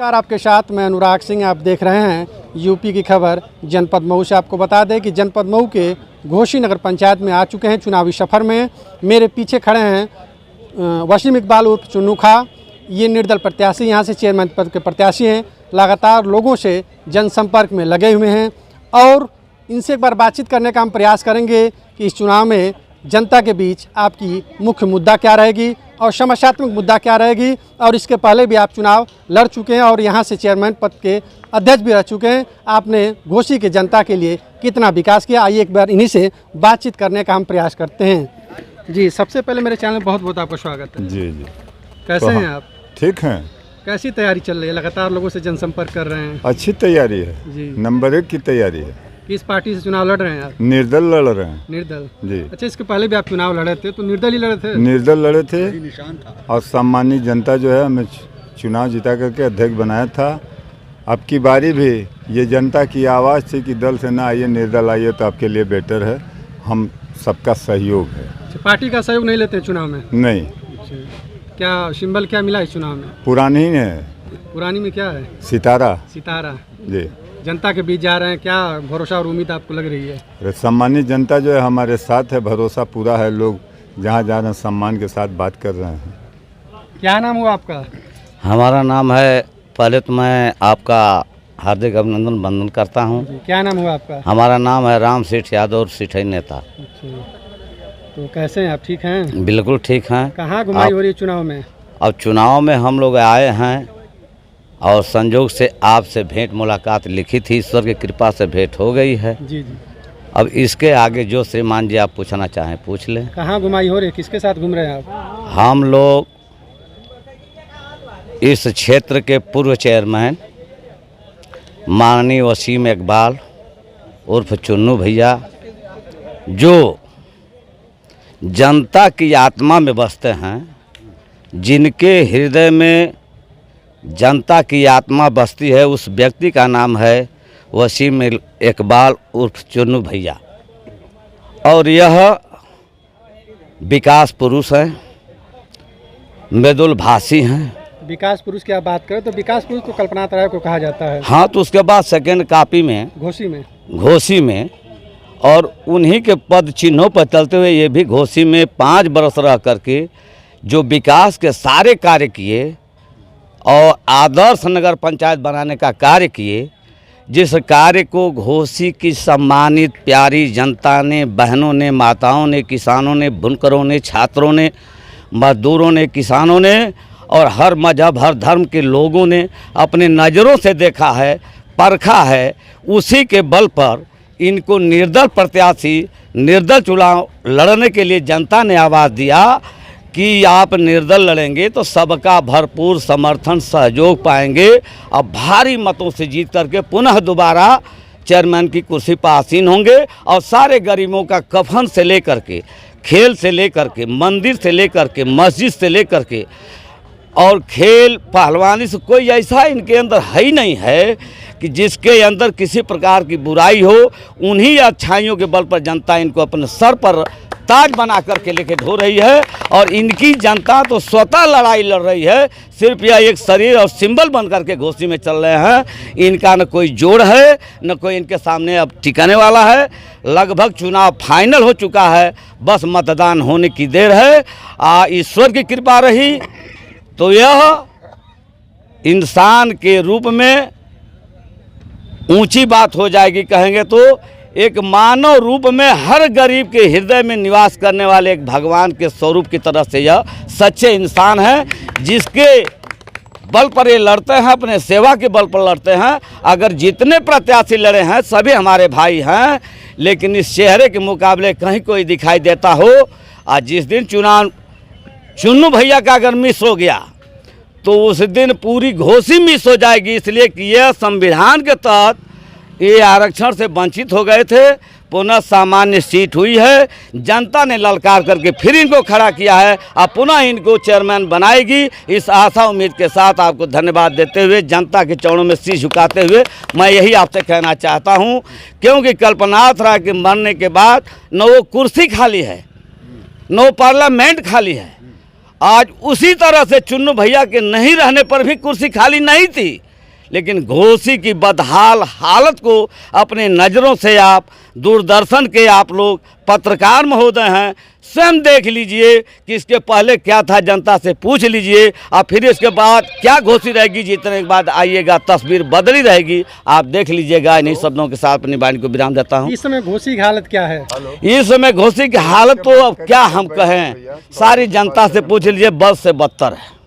नमस्कार, आपके साथ मैं अनुराग सिंह। आप देख रहे हैं यूपी की खबर जनपद मऊ से। आपको बता दें कि जनपद मऊ के घोसी नगर पंचायत में आ चुके हैं चुनावी सफ़र में। मेरे पीछे खड़े हैं वसीम इकबाल उर्फ चुन्नू खा। ये निर्दल प्रत्याशी यहाँ से चेयरमैन पद के प्रत्याशी हैं। लगातार लोगों से जनसंपर्क में लगे हुए हैं और इनसे एक बार बातचीत करने का हम प्रयास करेंगे कि इस चुनाव में जनता के बीच आपकी मुख्य मुद्दा क्या रहेगी और समस्यात्मक मुद्दा क्या रहेगी। और इसके पहले भी आप चुनाव लड़ चुके हैं और यहाँ से चेयरमैन पद के अध्यक्ष भी रह चुके हैं। आपने घोसी के जनता के लिए कितना विकास किया, आइए एक बार इन्हीं से बातचीत करने का हम प्रयास करते हैं। जी, सबसे पहले मेरे चैनल में बहुत बहुत आपका स्वागत है। जी जी, कैसे हैं आप? ठीक हैं। कैसी तैयारी चल रही है? लगातार लोगों से जनसंपर्क कर रहे हैं। अच्छी तैयारी है जी। नंबर 1 की तैयारी है। किस पार्टी से चुनाव लड़ रहे हैं आप? निर्दल लड़ रहे हैं। निर्दल जी। अच्छा, इसके पहले भी आप चुनाव लड़े थे तो निर्दल ही लड़े थे? निर्दल लड़े थे और सामान्य जनता जो है हमें चुनाव जिता करके अध्यक्ष बनाया था। अब की बारी भी ये जनता की आवाज़ थी कि दल से ना आइए, निर्दल आइए तो आपके लिए बेटर है। हम सबका सहयोग है। पार्टी का सहयोग नहीं लेते चुनाव में? नहीं। क्या सिंबल क्या मिला इस चुनाव में? पुरानी ही है। पुरानी में क्या है? सितारा। सितारा। जी। जनता के बीच जा रहे हैं, क्या भरोसा और उम्मीद आपको लग रही है? सामान्य जनता जो है हमारे साथ है, भरोसा पूरा है। लोग जहाँ जा रहे हैं सम्मान के साथ बात कर रहे हैं। क्या नाम हुआ आपका? हमारा नाम है, पहले तो मैं आपका हार्दिक अभिनंदन वंदन करता हूँ। क्या नाम हुआ आपका? हमारा नाम है राम सेठ यादव और सिठई नेता। अच्छा, तो कैसे हैं आप? ठीक हैं? बिल्कुल ठीक हैं। कहाँ घुमाई हो रही है चुनाव में? अब चुनाव में हम लोग आए हैं और संजोग से आपसे भेंट मुलाकात लिखी थी, ईश्वर की कृपा से भेंट हो गई है। जी जी। अब इसके आगे जो श्रीमान जी आप पूछना चाहें पूछ लें। कहाँ घुमाई हो रही है? किसके साथ घूम रहे हैं आप? हम लोग इस क्षेत्र के पूर्व चेयरमैन माननीय वसीम इकबाल उर्फ चुन्नू भैया, जो जनता की आत्मा में बसते हैं, जिनके हृदय में जनता की आत्मा बसती है, उस व्यक्ति का नाम है वसीम इकबाल उर्फ चुन्नू भैया। और यह विकास पुरुष हैं, मृदुल भाषी हैं। विकास पुरुष की आप बात करें तो विकास पुरुष को कल्पना तराई को कहा जाता है। हाँ, तो उसके बाद सेकेंड कॉपी में घोसी में और उन्हीं के पद चिन्हों पर चलते हुए ये भी घोसी में 5 बरस रह करके जो विकास के सारे कार्य किए और आदर्श नगर पंचायत बनाने का कार्य किए, जिस कार्य को घोसी की सम्मानित प्यारी जनता ने, बहनों ने, माताओं ने, किसानों ने, बुनकरों ने, छात्रों ने, मजदूरों ने, किसानों ने और हर मजहब हर धर्म के लोगों ने अपने नज़रों से देखा है, परखा है। उसी के बल पर इनको निर्दल प्रत्याशी, निर्दल चुनाव लड़ने के लिए जनता ने आवाज़ दिया कि आप निर्दल लड़ेंगे तो सबका भरपूर समर्थन सहयोग पाएंगे। अब भारी मतों से जीत करके पुनः दोबारा चेयरमैन की कुर्सी पर आसीन होंगे और सारे गरीबों का कफन से लेकर के, खेल से लेकर के, मंदिर से लेकर के, मस्जिद से लेकर के और खेल पहलवानी से कोई ऐसा इनके अंदर है ही नहीं है कि जिसके अंदर किसी प्रकार की बुराई हो। उन्हीं अच्छाइयों के बल पर जनता इनको अपने सर पर ताज बना करके लेके ढो रही है और इनकी जनता तो स्वतः लड़ाई लड़ रही है। सिर्फ यह एक शरीर और सिंबल बन करके घोसी में चल रहे हैं। इनका न कोई जोड़ है, न कोई इनके सामने अब टिकाने वाला है। लगभग चुनाव फाइनल हो चुका है, बस मतदान होने की देर है। ईश्वर की कृपा रही तो यह इंसान के रूप में ऊंची बात हो जाएगी। कहेंगे तो एक मानव रूप में हर गरीब के हृदय में निवास करने वाले एक भगवान के स्वरूप की तरह से यह सच्चे इंसान हैं, जिसके बल पर ये लड़ते हैं, अपने सेवा के बल पर लड़ते हैं। अगर जितने प्रत्याशी लड़े हैं सभी हमारे भाई हैं, लेकिन इस चेहरे के मुकाबले कहीं कोई दिखाई देता हो। आज जिस दिन चुनाव चुन्नू भैया का अगर मिस हो गया तो उस दिन पूरी घोसी मिस हो जाएगी। इसलिए कि यह संविधान के तहत ये आरक्षण से वंचित हो गए थे, पुनः सामान्य सीट हुई है। जनता ने ललकार करके फिर इनको खड़ा किया है, अब पुनः इनको चेयरमैन बनाएगी। इस आशा उम्मीद के साथ आपको धन्यवाद देते हुए, जनता के चरणों में शीश झुकाते हुए मैं यही आपसे कहना चाहता हूं, क्योंकि कल्पनाथ राय के मरने के बाद न वो कुर्सी खाली है, न वो पार्लियामेंट खाली है। आज उसी तरह से चुन्नू भैया के नहीं रहने पर भी कुर्सी खाली नहीं थी। लेकिन घोसी की बदहाल हालत को अपने नज़रों से आप दूरदर्शन के आप लोग पत्रकार महोदय हैं, स्वयं देख लीजिए कि इसके पहले क्या था, जनता से पूछ लीजिए और फिर इसके बाद क्या घोषी रहेगी। जीतने के बाद आइएगा, तस्वीर बदली रहेगी, आप देख लीजिएगा। इन्हीं शब्दों के साथ अपनी वाणी को विराम देता हूँ। इस समय घोसी की हालत क्या है? इस समय घोसी की हालत तो अब क्या हम कहें, सारी जनता से पूछ लीजिए, बस से बदतर है।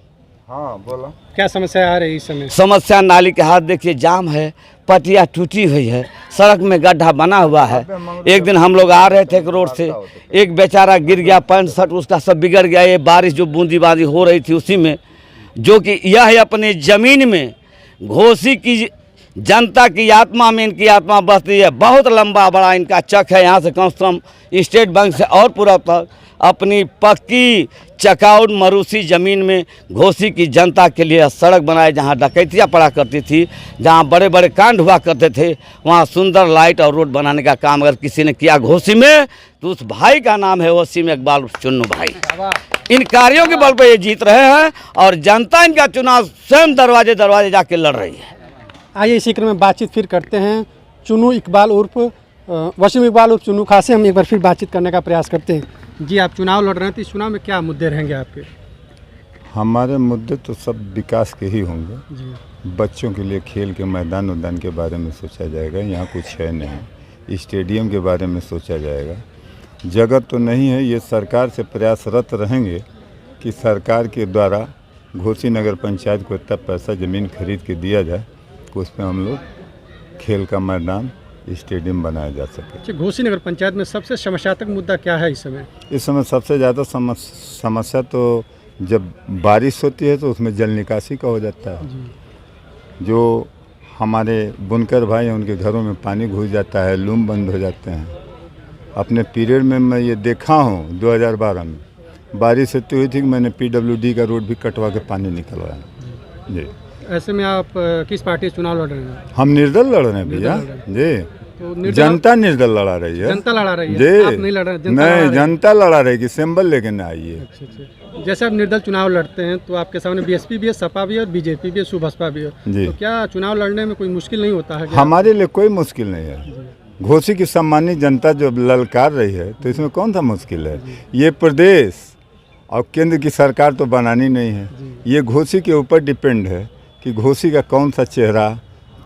हाँ बोलो, क्या समस्या आ रही है इस समय? समस्या नाली के हाथ देखिए जाम है, पटिया टूटी हुई है, सड़क में गड्ढा बना हुआ है। एक दिन हम लोग आ रहे थे एक रोड से, एक बेचारा गिर गया, पैंट शर्ट उसका सब बिगड़ गया। ये बारिश जो बूंदीबांदी हो रही थी उसी में, जो कि यह अपने ज़मीन में घोसी की जनता की आत्मा में इनकी आत्मा बसती है। बहुत लंबा बड़ा इनका चक है, यहाँ से कम स्टेट बैंक से और पूरा तक अपनी पक्की चकाउट मरूसी ज़मीन में घोसी की जनता के लिए सड़क बनाए, जहाँ डकैतियाँ पड़ा करती थी, जहाँ बड़े बड़े कांड हुआ करते थे, वहाँ सुंदर लाइट और रोड बनाने का काम अगर किसी ने किया घोसी में, तो उस भाई का नाम है वसीम इकबाल चुन्नू भाई। इन कार्यों के बल पर ये जीत रहे हैं और जनता इनका चुनाव स्वयं दरवाजे दरवाजे जाके लड़ रही है। आइए इसी क्रम में बातचीत फिर करते हैं चुन्नू इकबाल उर्फ वसीम इकबाल उर्फ चुन्नू खां से हम एक बार फिर बातचीत करने का प्रयास करते हैं। जी, आप चुनाव लड़ रहे हैं, तो इस चुनाव में क्या मुद्दे रहेंगे आपके? हमारे मुद्दे तो सब विकास के ही होंगे जी। बच्चों के लिए खेल के मैदान उद्यान के बारे में सोचा जाएगा, यहाँ कुछ है नहीं। स्टेडियम के बारे में सोचा जाएगा, जगह तो नहीं है। ये सरकार से प्रयासरत रहेंगे कि सरकार के द्वारा घोसी नगर पंचायत को इतना पैसा ज़मीन खरीद के दिया जाए कि उस पर हम लोग खेल का मैदान स्टेडियम बनाया जा सके। अच्छा, घोसी नगर पंचायत में सबसे समस्यात्मक मुद्दा क्या है इस समय? इस समय सबसे ज़्यादा समस्या तो जब बारिश होती है तो उसमें जल निकासी का हो जाता है। जो हमारे बुनकर भाई हैं उनके घरों में पानी घुस जाता है, लूम बंद हो जाते हैं। अपने पीरियड में मैं ये देखा हूँ, 2012 में बारिश इतनी हुई थी कि मैंने PWD का रोड भी कटवा के पानी निकलवाया। जी, ऐसे में आप किस पार्टी से चुनाव लड़ रहे हैं? हम निर्दल लड़ रहे हैं भैया जी। तो जनता निर्दल लड़ा रही है। जनता लड़ा रही है, जी, आप नहीं लड़ रहे? नहीं, जनता लड़ा रही कि सिंबल लेके ना आइए। अच्छा। जैसे आप निर्दल चुनाव लड़ते हैं तो आपके सामने BSP भी है, सपा भी है और BJP भी है, सुबसपा भी है। तो क्या चुनाव लड़ने में कोई मुश्किल नहीं होता है? हमारे लिए कोई मुश्किल नहीं है। घोसी की सम्मानित जनता जो ललकार रही है तो इसमें कौन सा मुश्किल है। ये प्रदेश और केंद्र की सरकार तो बनानी नहीं है, ये घोसी के ऊपर डिपेंड है कि घोसी का कौन सा चेहरा,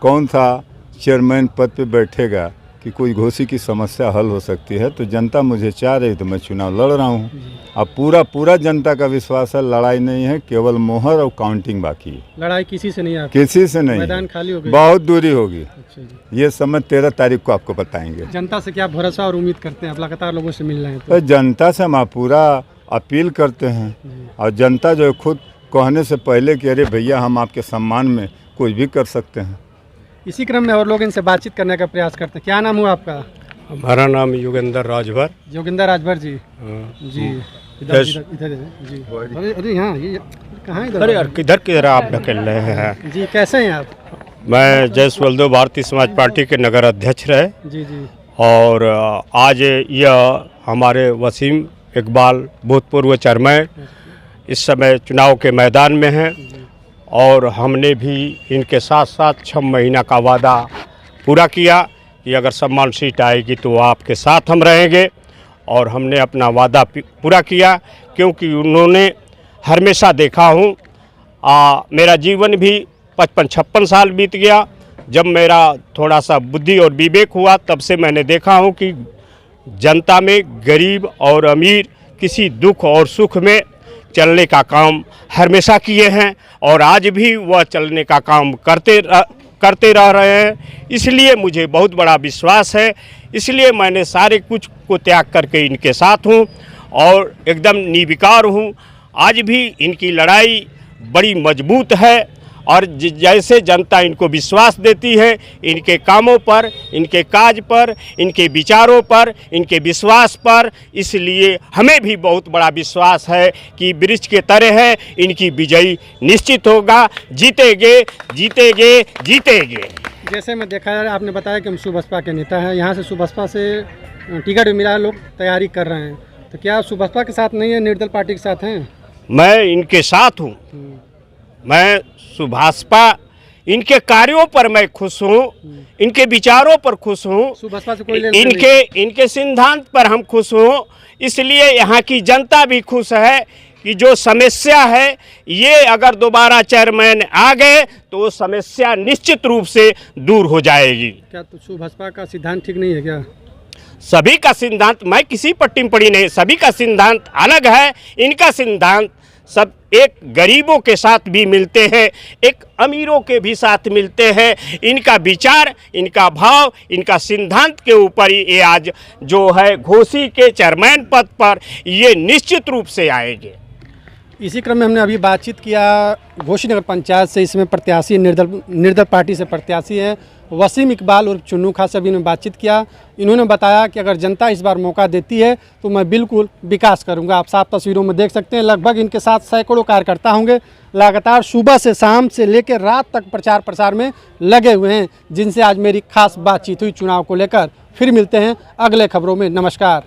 कौन सा चेयरमैन पद पे बैठेगा कि कोई घोसी की समस्या हल हो सकती है। तो जनता मुझे चाह रही तो मैं चुनाव लड़ रहा हूँ। अब पूरा जनता का विश्वास है, लड़ाई नहीं है, केवल मोहर और काउंटिंग बाकी है। लड़ाई किसी से नहीं है? किसी से नहीं, मैदान खाली हो गया, बहुत दूरी होगी। अच्छा जी। ये समय 13 तारीख को आपको बताएंगे। जनता से क्या भरोसा और उम्मीद करते हैं? आप लगातार लोगों से मिल रहे हैं तो जनता से हम पूरा अपील करते हैं और जनता जो खुद कहने से पहले कि अरे भैया हम आपके सम्मान में कुछ भी कर सकते हैं। इसी क्रम में और लोग इनसे बातचीत करने का प्रयास करते हैं। क्या नाम हुआ आपका? हमारा नाम योगेंद्र राजभर। योगेंद्र राजभर जी। जी, इधर जी। अरे हाँ, ये कहाँ इधर? अरे यार किधर आप ढकेल रहे हैं? जी, कैसे हैं आप? मैं जयसवलदेव भारतीय समाज पार्टी के नगर अध्यक्ष रहे। जी जी। और आज यह हमारे वसीम इकबाल भूतपूर्व चेयरमैन इस समय चुनाव के मैदान में हैं और हमने भी इनके साथ साथ 6 महीना का वादा पूरा किया कि अगर सम्मान सीट आएगी तो आपके साथ हम रहेंगे। और हमने अपना वादा पूरा किया क्योंकि उन्होंने हमेशा देखा हूँ, मेरा जीवन भी 55-56 साल बीत गया। जब मेरा थोड़ा सा बुद्धि और विवेक हुआ तब से मैंने देखा हूँ कि जनता में गरीब और अमीर किसी दुख और सुख में चलने का काम हमेशा किए हैं और आज भी वह चलने का काम करते रह रहे हैं। इसलिए मुझे बहुत बड़ा विश्वास है, इसलिए मैंने सारे कुछ को त्याग करके इनके साथ हूँ और एकदम निर्विकार हूँ। आज भी इनकी लड़ाई बड़ी मजबूत है और जैसे जनता इनको विश्वास देती है इनके कामों पर, इनके काज पर, इनके विचारों पर, इनके विश्वास पर, इसलिए हमें भी बहुत बड़ा विश्वास है कि वृक्ष के तरह है इनकी विजयी निश्चित होगा। जीतेंगे जीतेंगे जीतेंगे। जैसे मैं देखा है, आपने बताया कि हम सुबसपा के नेता हैं, यहाँ से सुबसपा से टिकट भी मिला है, लोग तैयारी कर रहे हैं, तो क्या सुबसपा के साथ नहीं है, निर्दल पार्टी के साथ हैं? मैं इनके साथ हूँ। मैं सुभाषपा इनके कार्यों पर मैं खुश हूँ, इनके विचारों पर खुश हूँ, बसपा से कोई लेना देना इनके सिद्धांत पर हम खुश हूँ। इसलिए यहाँ की जनता भी खुश है कि जो समस्या है ये अगर दोबारा चेयरमैन आ गए तो वो समस्या निश्चित रूप से दूर हो जाएगी। क्या तो बसपा का सिद्धांत ठीक नहीं है क्या? सभी का सिद्धांत, मैं किसी पर टिप्पणी नहीं, सभी का सिद्धांत अलग है। इनका सिद्धांत सब एक गरीबों के साथ भी मिलते हैं, एक अमीरों के भी साथ मिलते हैं। इनका विचार, इनका भाव, इनका सिद्धांत के ऊपर ही ये आज जो है घोसी के चेयरमैन पद पर ये निश्चित रूप से आएंगे। इसी क्रम में हमने अभी बातचीत किया घोसी नगर पंचायत से, इसमें प्रत्याशी निर्दल पार्टी से प्रत्याशी हैं वसीम इकबाल और चुन्नू खां से भी ने बातचीत किया। इन्होंने बताया कि अगर जनता इस बार मौका देती है तो मैं बिल्कुल विकास करूंगा। आप साफ तस्वीरों में देख सकते हैं, लगभग इनके साथ सैकड़ों कार्यकर्ता होंगे, लगातार सुबह से शाम से लेकर रात तक प्रचार प्रसार में लगे हुए हैं, जिनसे आज मेरी खास बातचीत हुई चुनाव को लेकर। फिर मिलते हैं अगले खबरों में। नमस्कार।